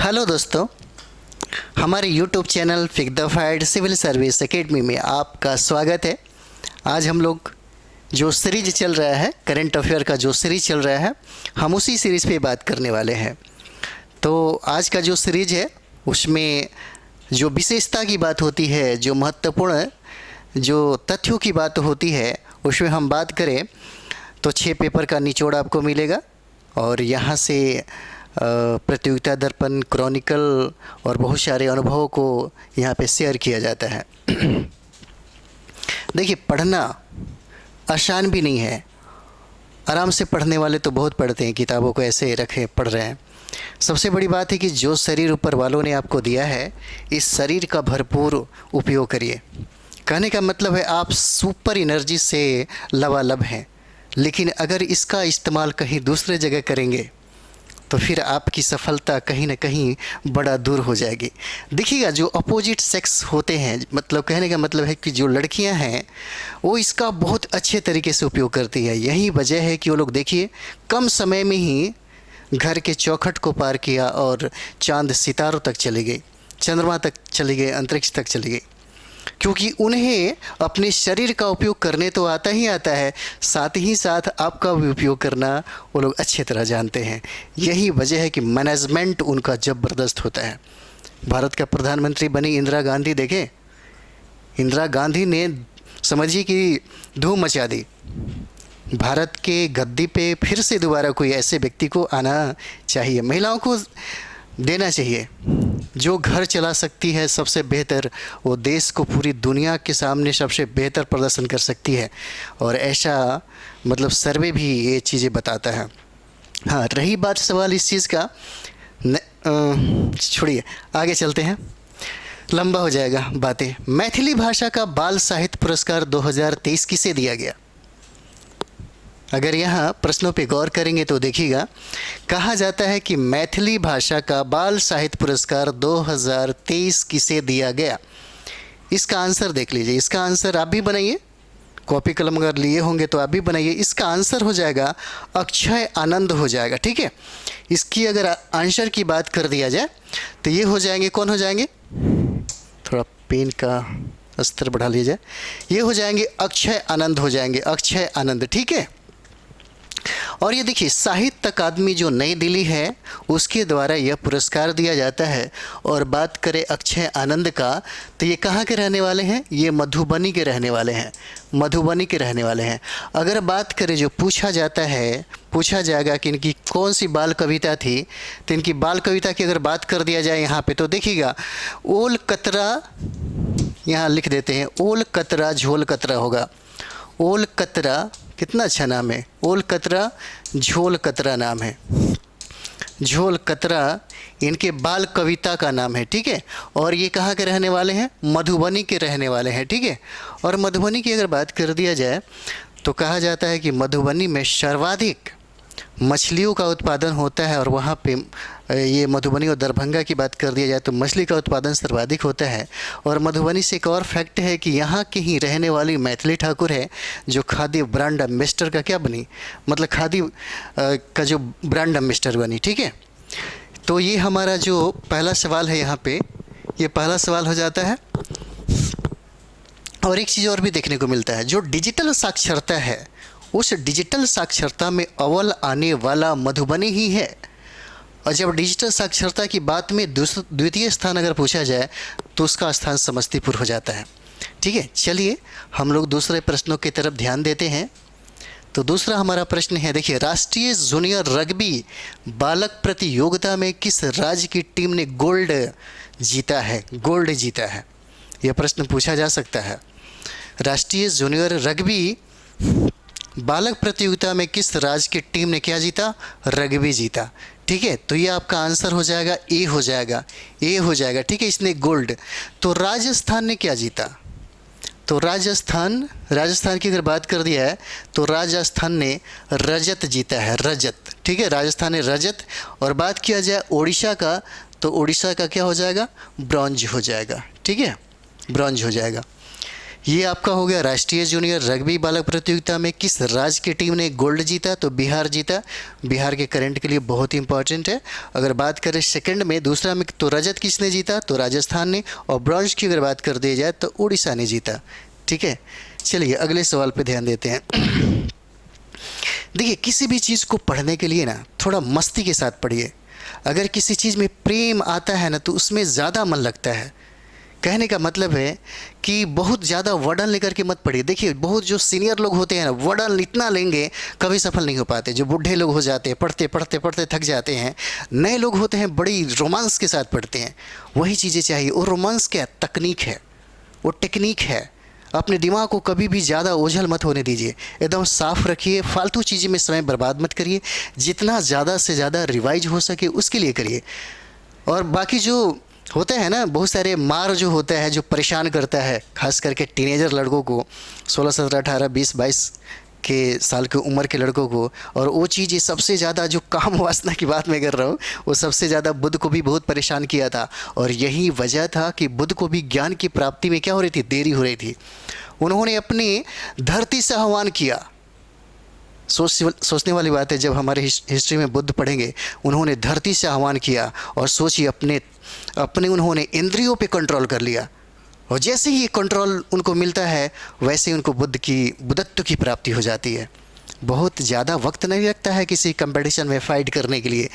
Hello दोस्तों, हमारे YouTube channel फिक्दाफाइड सिविल सर्विस एकेडमी में आपका स्वागत है। आज हम लोग जो सीरीज चल रहा है, करंट अफेयर का जो सीरीज चल रहा है, हम उसी सीरीज़ पे बात करने वाले हैं। तो आज का जो सीरीज है उसमें जो विशेषता की बात होती है, जो महत्वपूर्ण जो तथ्यों की बात होती है, उसमें हम बात करें तो 6 पेपर का निचोड़ आपको मिलेगा और यहाँ से प्रतियोगिता दर्पण, क्रॉनिकल और बहुत सारे अनुभवों को यहाँ पे शेयर किया जाता है। देखिए, पढ़ना आसान भी नहीं है। आराम से पढ़ने वाले तो बहुत पढ़ते हैं, किताबों को ऐसे रखे पढ़ रहे हैं। सबसे बड़ी बात है कि जो शरीर ऊपर वालों ने आपको दिया है, इस शरीर का भरपूर उपयोग करिए। कहने का मतलब है आप सुपर एनर्जी से लबालब हैं, लेकिन अगर इसका इस्तेमाल कहीं दूसरे जगह करेंगे तो फिर आपकी सफलता कहीं ना कहीं बड़ा दूर हो जाएगी। देखिएगा, जो अपोजिट सेक्स होते हैं, मतलब कहने का मतलब है कि जो लड़कियां हैं वो इसका बहुत अच्छे तरीके से उपयोग करती है। यही वजह है कि वो लोग, देखिए, कम समय में ही घर के चौखट को पार किया और चांद सितारों तक चले गए, चंद्रमा तक चले गए, अंतरिक्ष तक चले गए, क्योंकि उन्हें अपने शरीर का उपयोग करने तो आता ही आता है, साथ ही साथ आपका भी उपयोग करना वो लोग अच्छे तरह जानते हैं। यही वजह है कि मैनेजमेंट उनका ज़बरदस्त होता है। भारत का प्रधानमंत्री बनी इंदिरा गांधी, देखें, इंदिरा गांधी ने समझिए कि धूम मचा दी। भारत के गद्दी पे फिर से दोबारा कोई ऐसे व्यक्ति को आना चाहिए। महिलाओं को देना चाहिए। जो घर चला सकती है सबसे बेहतर, वो देश को पूरी दुनिया के सामने सबसे बेहतर प्रदर्शन कर सकती है, और ऐसा मतलब सर्वे भी ये चीज़ें बताता है। हाँ, रही बात सवाल इस चीज़ का, छोड़िए, आगे चलते हैं, लंबा हो जाएगा बातें। मैथिली भाषा का बाल साहित्य पुरस्कार 2023 किसे दिया गया? अगर यहाँ प्रश्नों पे गौर करेंगे तो देखिएगा, कहा जाता है कि मैथिली भाषा का बाल साहित्य पुरस्कार 2023 किसे दिया गया। इसका आंसर देख लीजिए। इसका आंसर आप भी बनाइए, कॉपी कलम अगर लिए होंगे तो आप भी बनाइए। इसका आंसर हो जाएगा अक्षय आनंद हो जाएगा। ठीक है, इसकी अगर आंसर की बात कर दिया जाए तो ये हो जाएंगे, कौन हो जाएंगे, थोड़ा पेन का स्तर बढ़ा लिया जाए, ये हो जाएंगे अक्षय आनंद हो जाएंगे, अक्षय आनंद। ठीक है, और ये देखिए, साहित्य अकादमी जो नई दिल्ली है उसके द्वारा यह पुरस्कार दिया जाता है। और बात करें अक्षय आनंद का, तो ये कहाँ के रहने वाले हैं? ये मधुबनी के रहने वाले हैं, मधुबनी के रहने वाले हैं। अगर बात करें, जो पूछा जाता है, पूछा जाएगा कि इनकी कौन सी बाल कविता थी, तो इनकी बाल कविता की अगर बात कर दिया जाए यहाँ पे, तो देखिएगा, ओल कतरा, यहाँ लिख देते हैं, ओल कतरा झोल कतरा होगा। ओल कतरा, कितना अच्छा नाम है, ओल कतरा झोल कतरा नाम है। झोल कतरा इनके बाल कविता का नाम है। ठीक है, और ये कहाँ के रहने वाले हैं? मधुबनी के रहने वाले हैं। ठीक है, और मधुबनी की अगर बात कर दिया जाए तो कहा जाता है कि मधुबनी में सर्वाधिक मछलियों का उत्पादन होता है, और वहाँ पे ये मधुबनी और दरभंगा की बात कर दिया जाए तो मछली का उत्पादन सर्वाधिक होता है। और मधुबनी से एक और फैक्ट है कि यहाँ की ही रहने वाली मैथिली ठाकुर है जो खादी ब्रांड एम्बेसडर का क्या बनी, मतलब खादी का जो ब्रांड एम्बेसडर बनी। ठीक है, तो ये हमारा जो पहला सवाल है यहाँ पे, ये पहला सवाल हो जाता है। और एक चीज़ और भी देखने को मिलता है, जो डिजिटल साक्षरता है, उस डिजिटल साक्षरता में अव्वल आने वाला मधुबनी ही है। और जब डिजिटल साक्षरता की बात में द्वितीय स्थान अगर पूछा जाए तो उसका स्थान समस्तीपुर हो जाता है। ठीक है, चलिए हम लोग दूसरे प्रश्नों की तरफ ध्यान देते हैं। तो दूसरा हमारा प्रश्न है, देखिए, राष्ट्रीय जूनियर रग्बी बालक प्रतियोगिता में किस राज्य की टीम ने गोल्ड जीता है? गोल्ड जीता है, यह प्रश्न पूछा जा सकता है। राष्ट्रीय जूनियर रग्बी बालक प्रतियोगिता में किस राज्य की टीम ने क्या जीता? रग्बी जीता। ठीक है, तो ये आपका आंसर हो जाएगा, ए हो जाएगा, ए हो जाएगा। ठीक है, इसने गोल्ड। तो राजस्थान ने क्या जीता? तो राजस्थान की अगर बात कर दिया है तो राजस्थान ने रजत जीता है, रजत। ठीक है, राजस्थान ने रजत। और बात किया जाए उड़ीसा का, तो उड़ीसा का क्या हो जाएगा? ब्रॉन्ज हो जाएगा। ठीक है, ब्रॉन्ज हो जाएगा। ये आपका हो गया राष्ट्रीय जूनियर रग्बी बालक प्रतियोगिता में किस राज्य की टीम ने गोल्ड जीता, तो बिहार जीता। बिहार के करंट के लिए बहुत ही इंपॉर्टेंट है। अगर बात करें सेकंड में, दूसरा में, तो रजत किसने जीता, तो राजस्थान ने। और ब्रॉन्ज की अगर बात कर दी जाए तो उड़ीसा ने जीता। ठीक है, चलिए अगले सवाल पे ध्यान देते हैं। देखिए, किसी भी चीज़ को पढ़ने के लिए ना थोड़ा मस्ती के साथ पढ़िए। अगर किसी चीज़ में प्रेम आता है ना तो उसमें ज़्यादा मन लगता है। कहने का मतलब है कि बहुत ज़्यादा वर्डन लेकर के मत पढ़िए। देखिए, बहुत जो सीनियर लोग होते हैं ना, वर्डन इतना लेंगे कभी सफल नहीं हो पाते। जो बूढ़े लोग हो जाते हैं, पढ़ते पढ़ते पढ़ते थक जाते हैं। नए लोग होते हैं, बड़ी रोमांस के साथ पढ़ते हैं। वही चीज़ें चाहिए। वो रोमांस क्या, तकनीक है, वो टेक्निक है। अपने दिमाग को कभी भी ज़्यादा ओझल मत होने दीजिए, एकदम साफ रखिए। फालतू चीज़ें में समय बर्बाद मत करिए। जितना ज़्यादा से ज़्यादा रिवाइज हो सके उसके लिए करिए। और बाकी जो होता है ना, बहुत सारे मार जो होता है, जो परेशान करता है, खास करके टीनेजर लड़कों को, 16 17 18 20 22 के साल की उम्र के लड़कों को। और वो चीज़ ये सबसे ज़्यादा, जो काम वासना की बात मैं कर रहा हूँ, वो सबसे ज़्यादा बुद्ध को भी बहुत परेशान किया था। और यही वजह था कि बुद्ध को भी ज्ञान की प्राप्ति में क्या हो रही थी, देरी हो रही थी। उन्होंने अपनी धरती से आह्वान किया। सोचने वाली बात है, जब हमारे हिस्ट्री में बुद्ध पढ़ेंगे, उन्होंने धरती से आह्वान किया। और सोचिए, अपने उन्होंने इंद्रियों पे कंट्रोल कर लिया। और जैसे ही ये कंट्रोल उनको मिलता है, वैसे ही उनको बुद्धत्व की प्राप्ति हो जाती है। बहुत ज़्यादा वक्त नहीं लगता है किसी कंपटीशन में फाइट करने के लिए।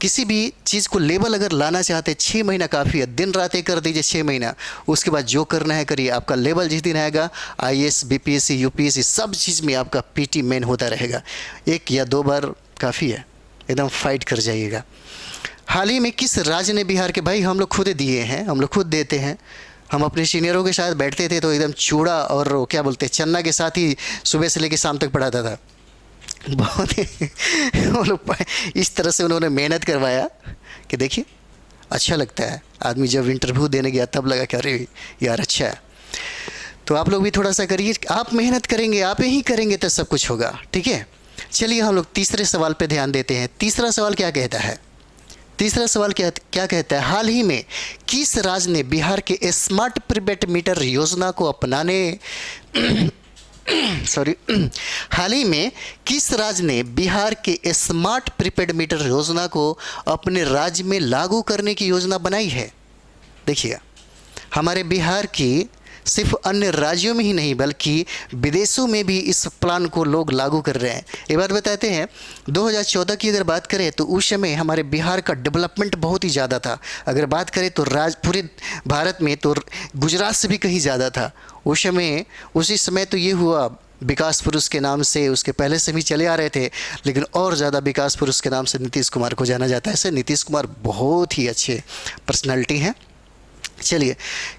किसी भी चीज़ को लेवल अगर लाना चाहते हैं, 6 महीना काफ़ी है। दिन रात एक कर दीजिए 6 महीना, उसके बाद जो करना है करिए। आपका लेवल जिस दिन आएगा, IAS BPSC UPSC सब चीज़ में आपका PT मेन होता रहेगा। 1 या 2 बार काफ़ी है, एकदम फाइट कर जाइएगा। हाल ही में किस राज्य ने बिहार के, भाई हम लोग खुद दिए हैं, हम लोग खुद देते हैं। हम अपने सीनियरों के साथ बैठते थे तो एकदम चूड़ा और क्या बोलते हैं, चन्ना के साथ ही सुबह से लेकर शाम तक पढ़ाता था। बहुत ही वो लोग इस तरह से उन्होंने मेहनत करवाया कि देखिए अच्छा लगता है। आदमी जब इंटरव्यू देने गया तब लगा कि अरे यार अच्छा है। तो आप लोग भी थोड़ा सा करिए। आप मेहनत करेंगे, आप ही करेंगे तो सब कुछ होगा। ठीक है, चलिए हम लोग तीसरे सवाल पे ध्यान देते हैं। तीसरा सवाल क्या कहता है, तीसरा सवाल क्या कहता है, हाल ही में किस राज्य ने बिहार के स्मार्ट प्रीपेड मीटर योजना को अपनाने हाल ही में किस राज्य ने बिहार के स्मार्ट प्रीपेड मीटर योजना को अपने राज्य में लागू करने की योजना बनाई है। देखिएगा, हमारे बिहार की सिर्फ अन्य राज्यों में ही नहीं बल्कि विदेशों में भी इस प्लान को लोग लागू कर रहे हैं। ये बात बताते हैं, 2014 की अगर बात करें तो उस समय हमारे बिहार का डेवलपमेंट बहुत ही ज़्यादा था। अगर बात करें तो पूरे भारत में तो गुजरात से भी कहीं ज़्यादा था उस समय। उसी समय तो ये हुआ विकास पुरुष के नाम से, उसके पहले से भी चले आ रहे थे, लेकिन और ज़्यादा विकास पुरुष के नाम से नीतीश कुमार को जाना जाता है। ऐसे नीतीश कुमार बहुत ही अच्छे पर्सनैलिटी हैं। चलिए,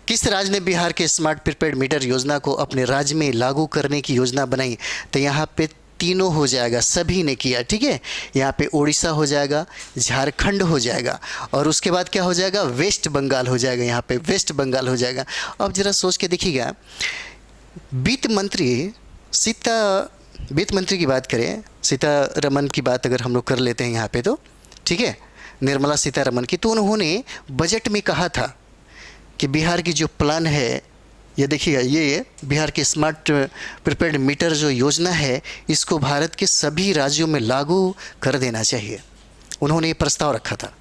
किस राज्य ने बिहार के स्मार्ट प्रीपेड मीटर योजना को अपने राज्य में लागू करने की योजना बनाई, तो यहाँ पे तीनों हो जाएगा, सभी ने किया। ठीक है, यहाँ पे उड़ीसा हो जाएगा, झारखंड हो जाएगा और उसके बाद क्या हो जाएगा, वेस्ट बंगाल हो जाएगा। यहाँ पे वेस्ट बंगाल हो जाएगा। अब ज़रा सोच के देखिएगा, वित्त मंत्री की बात करें, सीतारमन की बात अगर हम लोग कर लेते हैं यहाँ पे तो, ठीक है, निर्मला सीतारमन की, तो उन्होंने बजट में कहा था कि बिहार की जो प्लान है, ये देखिएगा, ये बिहार के स्मार्ट प्रीपेड मीटर जो योजना है, इसको भारत के सभी राज्यों में लागू कर देना चाहिए। उन्होंने ये प्रस्ताव रखा था।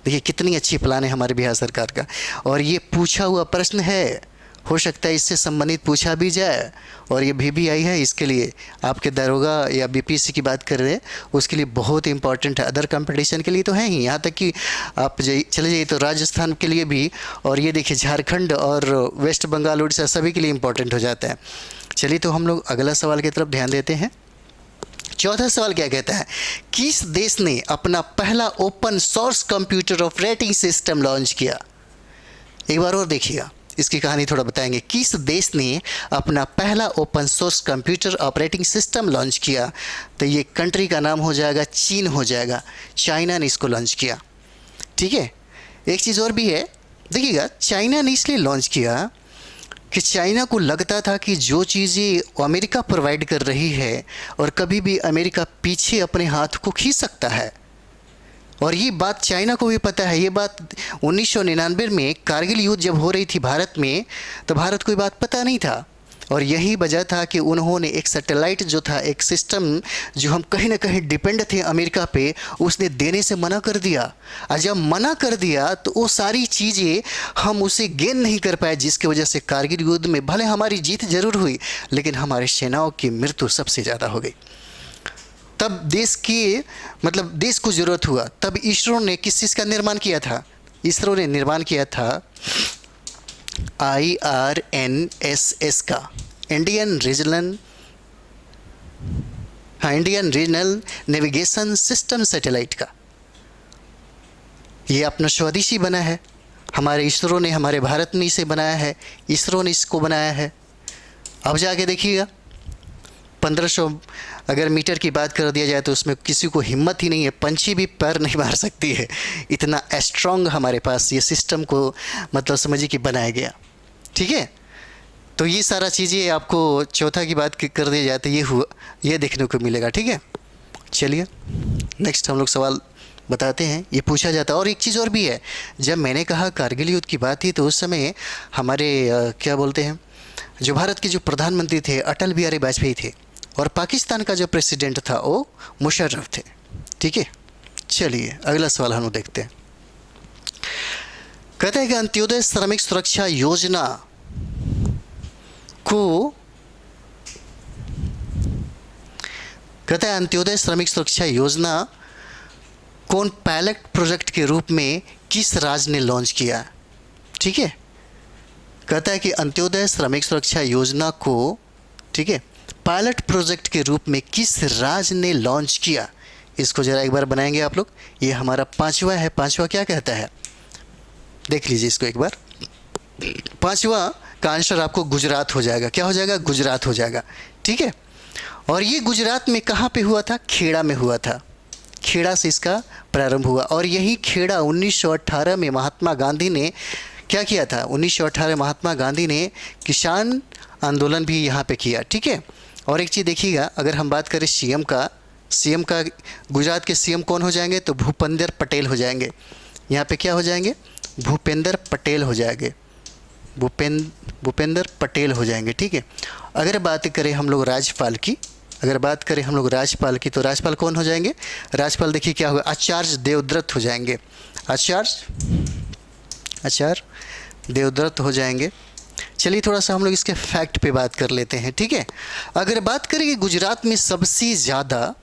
देखिए कितनी अच्छी प्लान है हमारे बिहार सरकार का। और ये पूछा हुआ प्रश्न है, हो सकता है इससे संबंधित पूछा भी जाए। और ये VBI है, इसके लिए आपके दरोगा या BPSC की बात कर रहे हैं, उसके लिए बहुत इंपॉर्टेंट है। अदर कंपटीशन के लिए तो है ही, यहाँ तक कि आप चले जाइए तो राजस्थान के लिए भी, और ये देखिए झारखंड और वेस्ट बंगाल, उड़ीसा सभी के लिए इंपॉर्टेंट हो जाता है। चलिए तो हम लोग अगला सवाल की तरफ ध्यान देते हैं। चौथा सवाल क्या कहता है, किस देश ने अपना पहला open source computer operating system launch किया। एक बार और देखिएगा, इसकी कहानी थोड़ा बताएंगे। किस देश ने अपना पहला open source computer operating system launch किया, तो ये कंट्री का नाम हो जाएगा चीन हो जाएगा। चाइना ने इसको लॉन्च किया। ठीक है, एक चीज़ और भी है, देखिएगा, चाइना ने इसलिए लॉन्च किया कि चाइना को लगता था कि जो चीज़ें अमेरिका प्रोवाइड कर रही है और कभी भी अमेरिका पीछे अपने हाथ को खींच सकता है। और ये बात चाइना को भी पता है। ये बात 1999 में कारगिल युद्ध जब हो रही थी भारत में, तो भारत को ये बात पता नहीं था। और यही वजह था कि उन्होंने एक सैटेलाइट जो था, एक सिस्टम जो हम कहीं ना कहीं डिपेंड थे अमेरिका पे, उसने देने से मना कर दिया। और जब मना कर दिया तो वो सारी चीज़ें हम उसे गेन नहीं कर पाए, जिसकी वजह से कारगिल युद्ध में भले हमारी जीत जरूर हुई, लेकिन हमारे सेनाओं की मृत्यु सबसे ज़्यादा हो गई। तब देश की मतलब देश को ज़रूरत हुआ, तब इसरो ने किस चीज़ का निर्माण किया था? इसरो ने निर्माण किया था IRNSS का, Indian regional navigation system satellite का। ये अपना स्वदेशी बना है, हमारे इसरो ने, हमारे भारत ने इसे बनाया है, इसरो ने इसको बनाया है। अब जाके देखिएगा 1500 अगर मीटर की बात कर दिया जाए तो उसमें किसी को हिम्मत ही नहीं है, पंछी भी पैर नहीं मार सकती है, इतना स्ट्रॉन्ग हमारे पास ये सिस्टम को मतलब समझिए कि बनाया गया। ठीक है, तो ये सारा चीज़ें आपको चौथा की बात कर दिया जाए तो ये हुआ, ये देखने को मिलेगा। ठीक है, चलिए नेक्स्ट हम लोग सवाल बताते हैं। ये पूछा जाता है, और एक चीज़ और भी है, जब मैंने कहा कारगिल युद्ध की बात थी तो उस समय हमारे क्या बोलते हैं, जो भारत के जो प्रधानमंत्री थे अटल बिहारी वाजपेयी थे, और पाकिस्तान का जो प्रेसिडेंट था वो मुशर्रफ थे। ठीक है, चलिए अगला सवाल हम लोग देखते हैं। कहते हैं कि अंत्योदय श्रमिक सुरक्षा योजना को, कहते हैं अंत्योदय श्रमिक सुरक्षा योजना कौन पायलट प्रोजेक्ट के रूप में किस राज्य ने लॉन्च किया? ठीक है, कहता है कि अंत्योदय श्रमिक सुरक्षा योजना को, ठीक है, पायलट प्रोजेक्ट के रूप में किस राज्य ने लॉन्च किया? इसको ज़रा एक बार बनाएंगे आप लोग। ये हमारा पांचवा है। पांचवा क्या कहता है, देख लीजिए इसको एक बार। पांचवा का आंसर आपको गुजरात हो जाएगा। क्या हो जाएगा? गुजरात हो जाएगा। ठीक है, और ये गुजरात में कहाँ पे हुआ था? खेड़ा में हुआ था। खेड़ा से इसका प्रारंभ हुआ, और यही खेड़ा 1918 में महात्मा गांधी ने क्या किया था? 1918 महात्मा गांधी ने किसान आंदोलन भी यहाँ पे किया। ठीक है, और एक चीज़ देखिएगा, अगर हम बात करें सीएम का गुजरात के सीएम कौन हो जाएंगे? तो भूपेंद्र पटेल हो जाएंगे। यहाँ पे क्या हो जाएंगे? भूपेंद्र पटेल हो जाएंगे। भूपेंद्र पटेल हो जाएंगे। ठीक है, अगर बात करें हम लोग राज्यपाल की, तो राज्यपाल कौन हो जाएंगे? राज्यपाल देखिए क्या होगा? आचार्य देवव्रत हो जाएंगे। आचार्य देवव्रत हो जाएंगे। चलिए थोड़ा सा हम लोग इसके फैक्ट पे बात कर लेते हैं। ठीक है, अगर बात करें कि गुजरात में सबसे ज़्यादा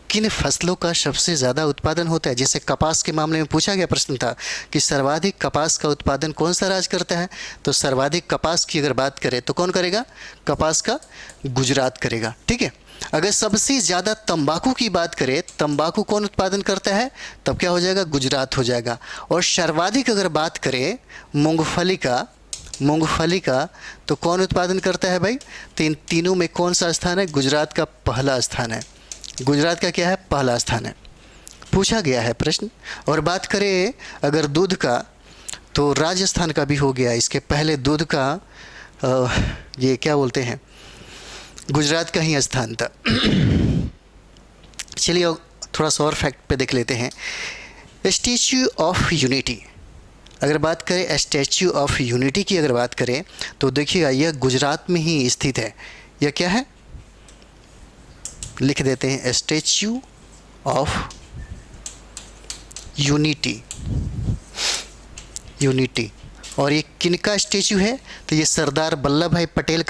किन फसलों का सबसे ज़्यादा उत्पादन होता है, जैसे कपास के मामले में पूछा गया प्रश्न था कि सर्वाधिक कपास का उत्पादन कौन सा राज्य करता है, तो सर्वाधिक कपास की अगर बात करें तो कौन करेगा? कपास का गुजरात करेगा। ठीक है, अगर सबसे ज़्यादा तंबाकू की बात करें, तंबाकू कौन उत्पादन करता है, तब क्या हो जाएगा? गुजरात हो जाएगा। और सर्वाधिक अगर बात करें मूंगफली का तो कौन उत्पादन करता है भाई? तो इन तीनों में कौन सा स्थान है? गुजरात का पहला स्थान है। गुजरात का क्या है? पहला स्थान है, पूछा गया है प्रश्न। और बात करें अगर दूध का, तो राजस्थान का भी हो गया। इसके पहले दूध का ये क्या बोलते हैं, गुजरात का ही स्थान था। चलिए थोड़ा सा और फैक्ट पे देख लेते हैं। स्टैच्यू ऑफ यूनिटी, अगर बात करें स्टैच्यू ऑफ यूनिटी की अगर बात करें तो देखिएगा यह गुजरात में ही स्थित है। यह क्या है? लिख देते हैं स्टैच्यू ऑफ यूनिटी। और ये किनका स्टैच्यू है? तो ये सरदार वल्लभ भाई पटेल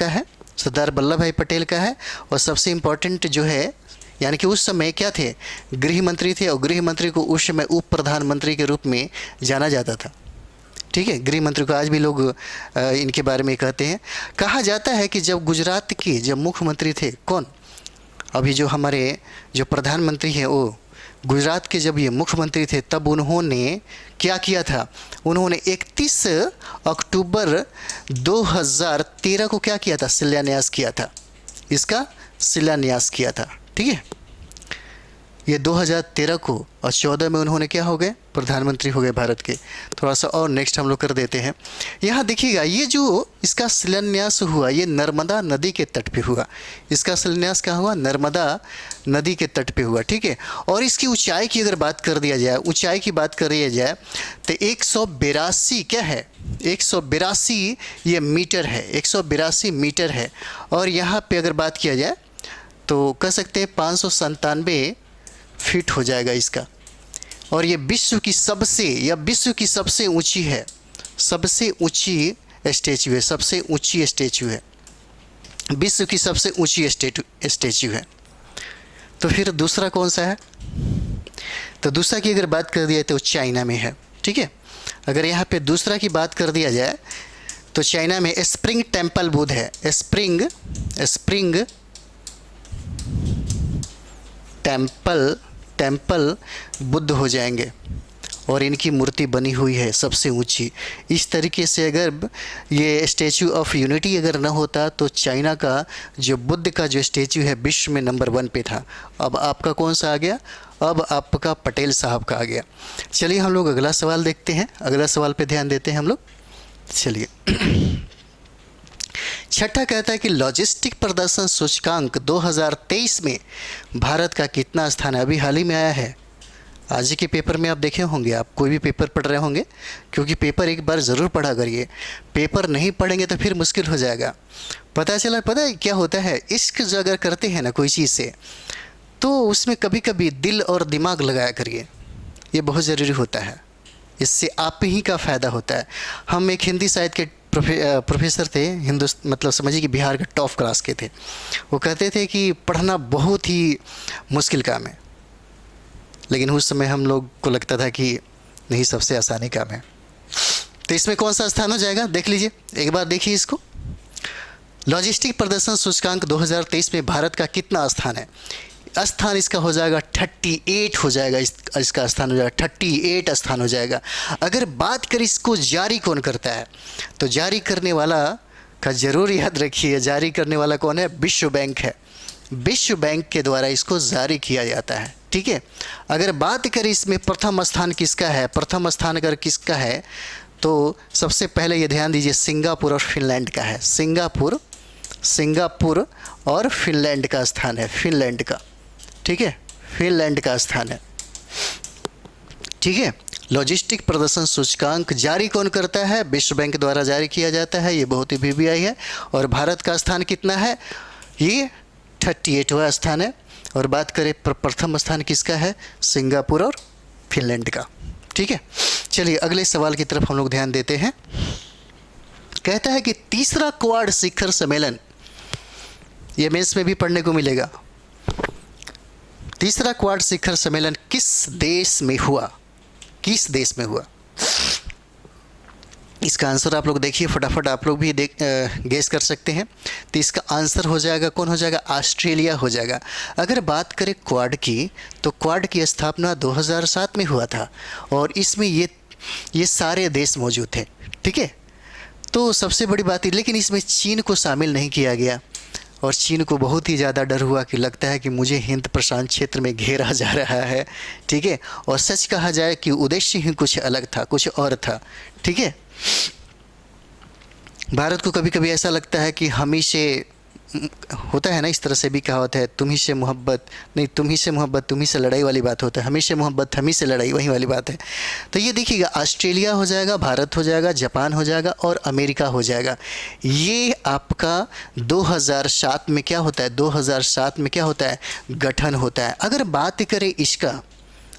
का है। और सबसे इम्पोर्टेंट जो है, यानी कि उस समय क्या थे? गृह मंत्री थे, और गृह मंत्री को उस समय उप प्रधानमंत्री के रूप में जाना जाता था। ठीक है, गृह मंत्री को आज भी लोग इनके बारे में कहते हैं। कहा जाता है कि जब गुजरात के जब मुख्यमंत्री थे, कौन? अभी जो हमारे जो प्रधानमंत्री हैं वो गुजरात के जब ये मुख्यमंत्री थे, तब उन्होंने क्या किया था? उन्होंने 31 अक्टूबर 2013 को क्या किया था? शिलान्यास किया था। इसका शिलान्यास किया था। ठीक है, ये 2013 को, और 14 में उन्होंने क्या हो गए, प्रधानमंत्री हो गए भारत के। थोड़ा सा और नेक्स्ट हम लोग कर देते हैं। यहाँ देखिएगा, ये जो इसका शिलान्यास हुआ ये नर्मदा नदी के तट पे हुआ। इसका शिलान्यास कहाँ हुआ, नर्मदा नदी के तट पे हुआ, ठीक है। और इसकी ऊंचाई की अगर बात कर दिया जाए, ऊंचाई की बात कर दिया जाए तो 182 क्या है, 182 ये मीटर है, 182 मीटर है। और यहाँ पे अगर बात किया जाए तो कह सकते हैं 597 फीट हो जाएगा इसका। और ये विश्व की सबसे ऊंची है, सबसे ऊंची स्टैचू है, सबसे ऊंची स्टैचू है, विश्व की सबसे ऊंची स्टैचू है। तो फिर दूसरा कौन सा है, तो दूसरा की अगर बात कर दिया तो चाइना में है, ठीक है। अगर यहाँ पे दूसरा की बात कर दिया जाए तो चाइना में स्प्रिंग टेम्पल बुद्ध है, स्प्रिंग टेम्पल बुद्ध हो जाएंगे। और इनकी मूर्ति बनी हुई है सबसे ऊंची। इस तरीके से अगर ये स्टैचू ऑफ यूनिटी अगर न होता तो चाइना का जो बुद्ध का जो स्टैचू है विश्व में नंबर 1 पे था। अब आपका कौन सा आ गया, अब आपका पटेल साहब का आ गया। चलिए हम लोग अगला सवाल देखते हैं, अगला सवाल पे ध्यान देते हैं हम लोग। चलिए छठा कहता है कि लॉजिस्टिक प्रदर्शन सूचकांक 2023 में भारत का कितना स्थान है। अभी हाल ही में आया है, आज के पेपर में आप देखे होंगे, आप कोई भी पेपर पढ़ रहे होंगे, क्योंकि पेपर एक बार ज़रूर पढ़ा करिए। पेपर नहीं पढ़ेंगे तो फिर मुश्किल हो जाएगा। पता है क्या होता है, इश्क जो अगर करते हैं ना कोई चीज़ से, तो उसमें कभी कभी दिल और दिमाग लगाया करिए, ये बहुत ज़रूरी होता है। इससे आप ही का फ़ायदा होता है। हम एक हिंदी साहित्य के प्रोफेसर थे, मतलब समझिए कि बिहार के टॉप क्लास के थे। वो कहते थे कि पढ़ना बहुत ही मुश्किल काम है, लेकिन उस समय हम लोग को लगता था कि नहीं, सबसे आसानी काम है। तो इसमें कौन सा स्थान हो जाएगा, देख लीजिए एक बार, देखिए इसको। लॉजिस्टिक प्रदर्शन सूचकांक 2023 में भारत का कितना स्थान है। स्थान इसका हो जाएगा 38 हो जाएगा, इसका स्थान हो जाएगा 38 स्थान हो जाएगा। अगर बात करें इसको जारी कौन करता है, तो जारी करने वाला का ज़रूर याद रखिए, जारी करने वाला कौन है, विश्व बैंक है। विश्व बैंक के द्वारा इसको जारी किया जाता है, ठीक है। अगर बात करें इसमें प्रथम स्थान किसका है, प्रथम स्थान अगर किसका है तो सबसे पहले ये ध्यान दीजिए, सिंगापुर और फिनलैंड का है। सिंगापुर और फिनलैंड का स्थान है, फिनलैंड का, ठीक है, फिनलैंड का स्थान है, ठीक है। लॉजिस्टिक प्रदर्शन सूचकांक जारी कौन करता है, विश्व बैंक द्वारा जारी किया जाता है, ये बहुत ही VBI है। और भारत का स्थान कितना है, ये 38वां स्थान है। और बात करें प्रथम स्थान किसका है, सिंगापुर और फिनलैंड का, ठीक है। चलिए अगले सवाल की तरफ हम लोग ध्यान देते हैं। कहता है कि तीसरा क्वाड शिखर सम्मेलन, ये मेंस में भी पढ़ने को मिलेगा। तीसरा क्वाड शिखर सम्मेलन किस देश में हुआ, किस देश में हुआ। इसका आंसर आप लोग देखिए फटाफट, आप लोग भी गेस कर सकते हैं। तो इसका आंसर हो जाएगा, कौन हो जाएगा, ऑस्ट्रेलिया हो जाएगा। अगर बात करें क्वाड की, तो क्वाड की स्थापना 2007 में हुआ था और इसमें ये सारे देश मौजूद थे, ठीक है। तो सबसे बड़ी बात है, लेकिन इसमें चीन को शामिल नहीं किया गया। और चीन को बहुत ही ज़्यादा डर हुआ कि लगता है कि मुझे हिंद प्रशांत क्षेत्र में घेरा जा रहा है, ठीक है। और सच कहा जाए कि उद्देश्य ही कुछ अलग था, कुछ और था, ठीक है। भारत को कभी कभी ऐसा लगता है कि हम ही से होता है ना, इस तरह से भी कहावत है, तुम ही से मोहब्बत नहीं, तुम ही से मोहब्बत तुम ही से लड़ाई वाली बात होता है, हम ही से मोहब्बत हम ही से लड़ाई, वही वाली बात है। तो ये देखिएगा, ऑस्ट्रेलिया हो जाएगा, भारत हो जाएगा, जापान हो जाएगा और अमेरिका हो जाएगा। ये आपका 2007 में क्या होता है, 2007 में क्या होता है, गठन होता है। अगर बात करें इसका,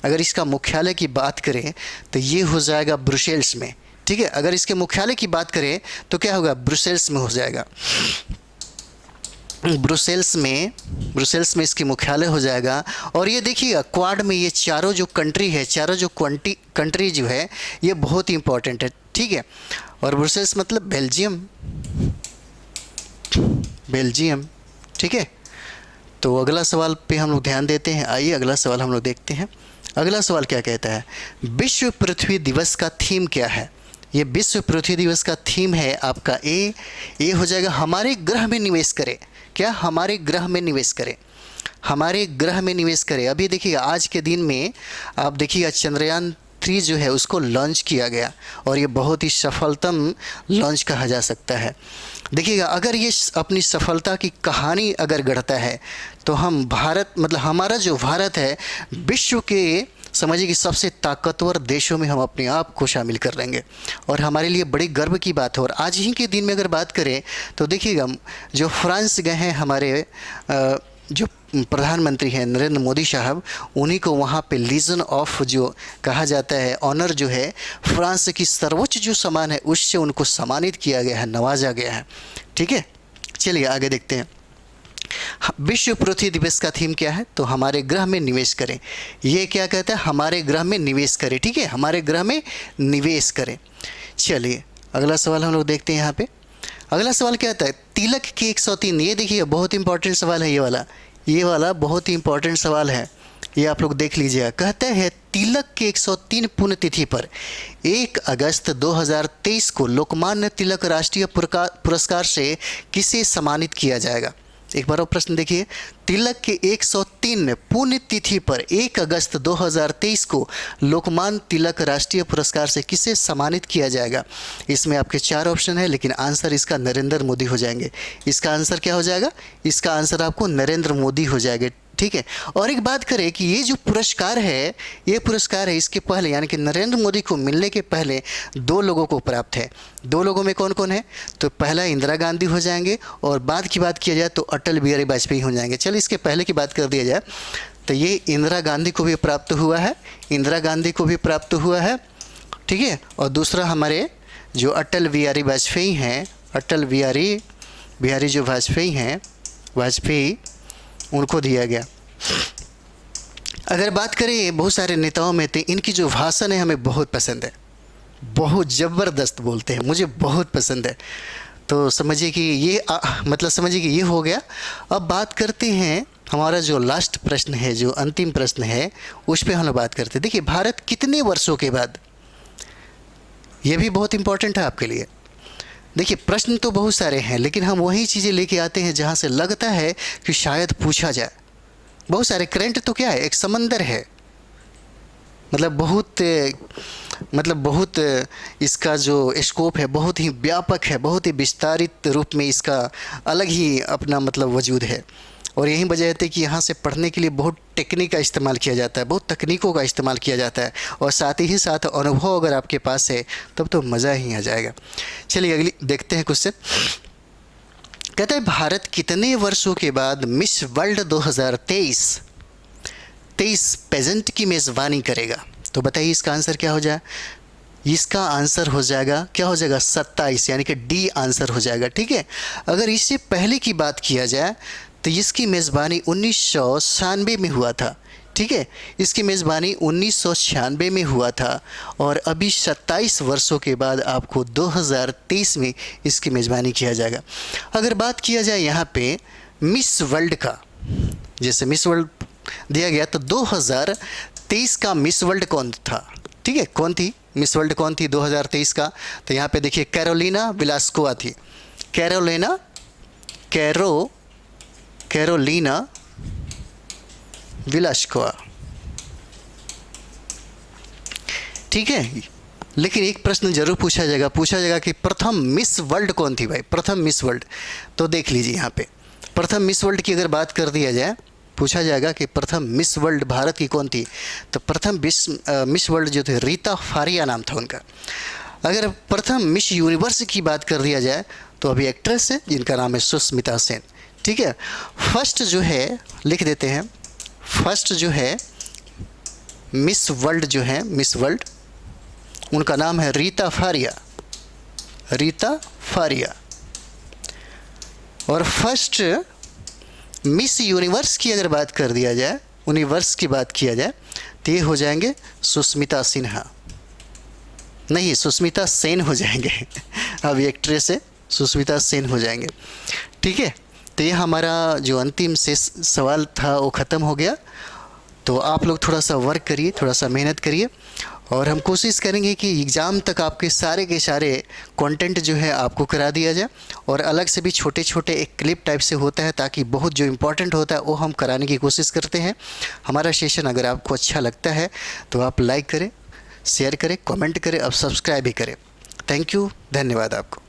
अगर इसका मुख्यालय की बात करें तो ये हो जाएगा ब्रुसेल्स में, ठीक है। अगर इसके मुख्यालय की बात करें तो क्या होगा, ब्रुसेल्स में हो जाएगा। ब्रुसेल्स में इसकी मुख्यालय हो जाएगा। और ये देखिएगा, क्वाड में ये चारों जो कंट्री है, चारों जो कंट्री जो है, ये बहुत ही इंपॉर्टेंट है, ठीक है। और ब्रुसेल्स मतलब बेल्जियम, ठीक है। तो अगला सवाल पे हम लोग ध्यान देते हैं। आइए अगला सवाल हम लोग देखते हैं। अगला सवाल क्या कहता है, विश्व पृथ्वी दिवस का थीम क्या है। ये विश्व पृथ्वी दिवस का थीम है आपका ए हो जाएगा, हमारे ग्रह में निवेश करें। क्या, हमारे ग्रह में निवेश करें। हमारे ग्रह में निवेश करें। अभी देखिएगा आज के दिन में आप देखिएगा चंद्रयान 3 जो है उसको लॉन्च किया गया और ये बहुत ही सफलतम लॉन्च कहा जा सकता है। देखिएगा अगर ये अपनी सफलता की कहानी अगर गढ़ता है तो हम भारत मतलब हमारा जो भारत है विश्व के समझिए कि सबसे ताकतवर देशों में हम अपने आप को शामिल कर लेंगे और हमारे लिए बड़ी गर्व की बात है। और आज ही के दिन में अगर बात करें तो देखिएगा जो फ्रांस गए हैं हमारे जो प्रधानमंत्री हैं नरेंद्र मोदी साहब, उन्हीं को वहाँ पे लीजन ऑफ जो कहा जाता है ऑनर जो है फ्रांस की सर्वोच्च जो सम्मान है उससे उनको सम्मानित किया गया है, नवाजा गया है। ठीक है, चलिए आगे देखते हैं। विश्व पृथ्वी दिवस का थीम क्या है? तो हमारे ग्रह में निवेश करें। ये क्या कहता है? हमारे ग्रह में निवेश करें। ठीक है, हमारे ग्रह में निवेश करें। चलिए अगला सवाल हम लोग देखते हैं। यहाँ पे अगला सवाल क्या आता है? तिलक के 103। ये देखिए बहुत इंपॉर्टेंट सवाल है, ये वाला बहुत ही इंपॉर्टेंट सवाल है, ये आप लोग देख लीजिएगा। कहते हैं तिलक के 103 पुण्यतिथि पर 1 अगस्त 2023 को लोकमान्य तिलक राष्ट्रीय पुरस्कार से किसे सम्मानित किया जाएगा? एक बार और प्रश्न देखिए। तिलक के 103 पुण्यतिथि पर 1 अगस्त 2023 को लोकमान्य तिलक राष्ट्रीय पुरस्कार से किसे सम्मानित किया जाएगा? इसमें आपके 4 ऑप्शन है लेकिन आंसर इसका नरेंद्र मोदी हो जाएंगे। इसका आंसर क्या हो जाएगा? इसका आंसर आपको नरेंद्र मोदी हो जाएगा। ठीक है, और एक बात करें कि ये जो पुरस्कार है ये पुरस्कार है इसके पहले यानी कि नरेंद्र मोदी को मिलने के पहले 2 लोगों को प्राप्त है। 2 लोगों में कौन कौन है? तो पहला इंदिरा गांधी हो जाएंगे और बाद की बात किया जाए तो अटल बिहारी वाजपेयी हो जाएंगे। चलिए इसके पहले की बात कर दिया जाए तो ये इंदिरा गांधी को भी प्राप्त हुआ है, इंदिरा गांधी को भी प्राप्त हुआ है। ठीक है, और दूसरा हमारे जो अटल बिहारी वाजपेयी हैं, अटल बिहारी जो वाजपेयी हैं, वाजपेयी उनको दिया गया। अगर बात करें बहुत सारे नेताओं में तो इनकी जो भाषण है हमें बहुत पसंद है, बहुत ज़बरदस्त बोलते हैं, मुझे बहुत पसंद है। तो समझिए कि ये मतलब समझिए कि ये हो गया। अब बात करते हैं हमारा जो लास्ट प्रश्न है, जो अंतिम प्रश्न है उस पर हम लोग बात करते हैं। देखिए भारत कितने वर्षों के बाद, ये भी बहुत इंपॉर्टेंट है आपके लिए। देखिए प्रश्न तो बहुत सारे हैं लेकिन हम वही चीज़ें लेके आते हैं जहाँ से लगता है कि शायद पूछा जाए। बहुत सारे करंट तो क्या है, एक समंदर है, मतलब बहुत इसका जो स्कोप है बहुत ही व्यापक है, बहुत ही विस्तारित रूप में इसका अलग ही अपना मतलब वजूद है। और यही वजह है कि यहाँ से पढ़ने के लिए बहुत टेक्निक का इस्तेमाल किया जाता है, बहुत तकनीकों का इस्तेमाल किया जाता है और साथ ही साथ अनुभव अगर आपके पास है तब तो मज़ा ही आ जाएगा। चलिए अगली देखते हैं क्वेश्चन। कहता है भारत कितने वर्षों के बाद मिस वर्ल्ड 2023 पेजेंट की मेज़बानी करेगा? तो बताइए इसका आंसर क्या हो जाए? इसका आंसर हो जाएगा क्या हो जाएगा? 27 यानी कि डी आंसर हो जाएगा। ठीक है, अगर इससे पहले की बात किया जाए तो इसकी मेज़बानी 1996 में हुआ था। ठीक है, इसकी मेज़बानी 1996 में हुआ था और अभी 27 वर्षों के बाद आपको 2023 में इसकी मेज़बानी किया जाएगा। अगर बात किया जाए यहाँ पे मिस वर्ल्ड का, जैसे मिस वर्ल्ड दिया गया तो 2023 का मिस वर्ल्ड कौन था? ठीक है, कौन थी मिस वर्ल्ड, कौन थी 2023 का? तो यहाँ पे देखिए कैरोलिना विलास्कोवा थी। कैरोलिना विलास्कोवा। ठीक है, लेकिन एक प्रश्न जरूर पूछा जाएगा कि प्रथम मिस वर्ल्ड कौन थी भाई? प्रथम मिस वर्ल्ड तो देख लीजिए यहाँ पे प्रथम मिस वर्ल्ड की अगर बात कर दिया जाए, पूछा जाएगा कि प्रथम मिस वर्ल्ड भारत की कौन थी? तो प्रथम मिस वर्ल्ड जो थे रीता फारिया नाम था उनका। अगर प्रथम मिस यूनिवर्स की बात कर दिया जाए तो अभी एक्ट्रेस है जिनका नाम है सुष्मिता सेन। ठीक है, फर्स्ट जो है लिख देते हैं, फर्स्ट जो है मिस वर्ल्ड जो है मिस वर्ल्ड उनका नाम है रीता फारिया। और फर्स्ट मिस यूनिवर्स की अगर बात कर दिया जाए, यूनिवर्स की बात किया जाए तो ये हो जाएंगे सुष्मिता सिन्हा, नहीं सुष्मिता सेन हो जाएंगे। अब एक्ट्रेस है सुष्मिता सेन हो जाएंगे। ठीक है, तो ये हमारा जो अंतिम से सवाल था वो ख़त्म हो गया। तो आप लोग थोड़ा सा वर्क करिए, थोड़ा सा मेहनत करिए और हम कोशिश करेंगे कि एग्ज़ाम तक आपके सारे के सारे कंटेंट जो है आपको करा दिया जाए, और अलग से भी छोटे छोटे एक क्लिप टाइप से होता है, ताकि बहुत जो इम्पोर्टेंट होता है वो हम कराने की कोशिश करते हैं। हमारा सेशन अगर आपको अच्छा लगता है तो आप लाइक करें, शेयर करें, कमेंट करें और सब्सक्राइब भी करें। थैंक यू, धन्यवाद आपको।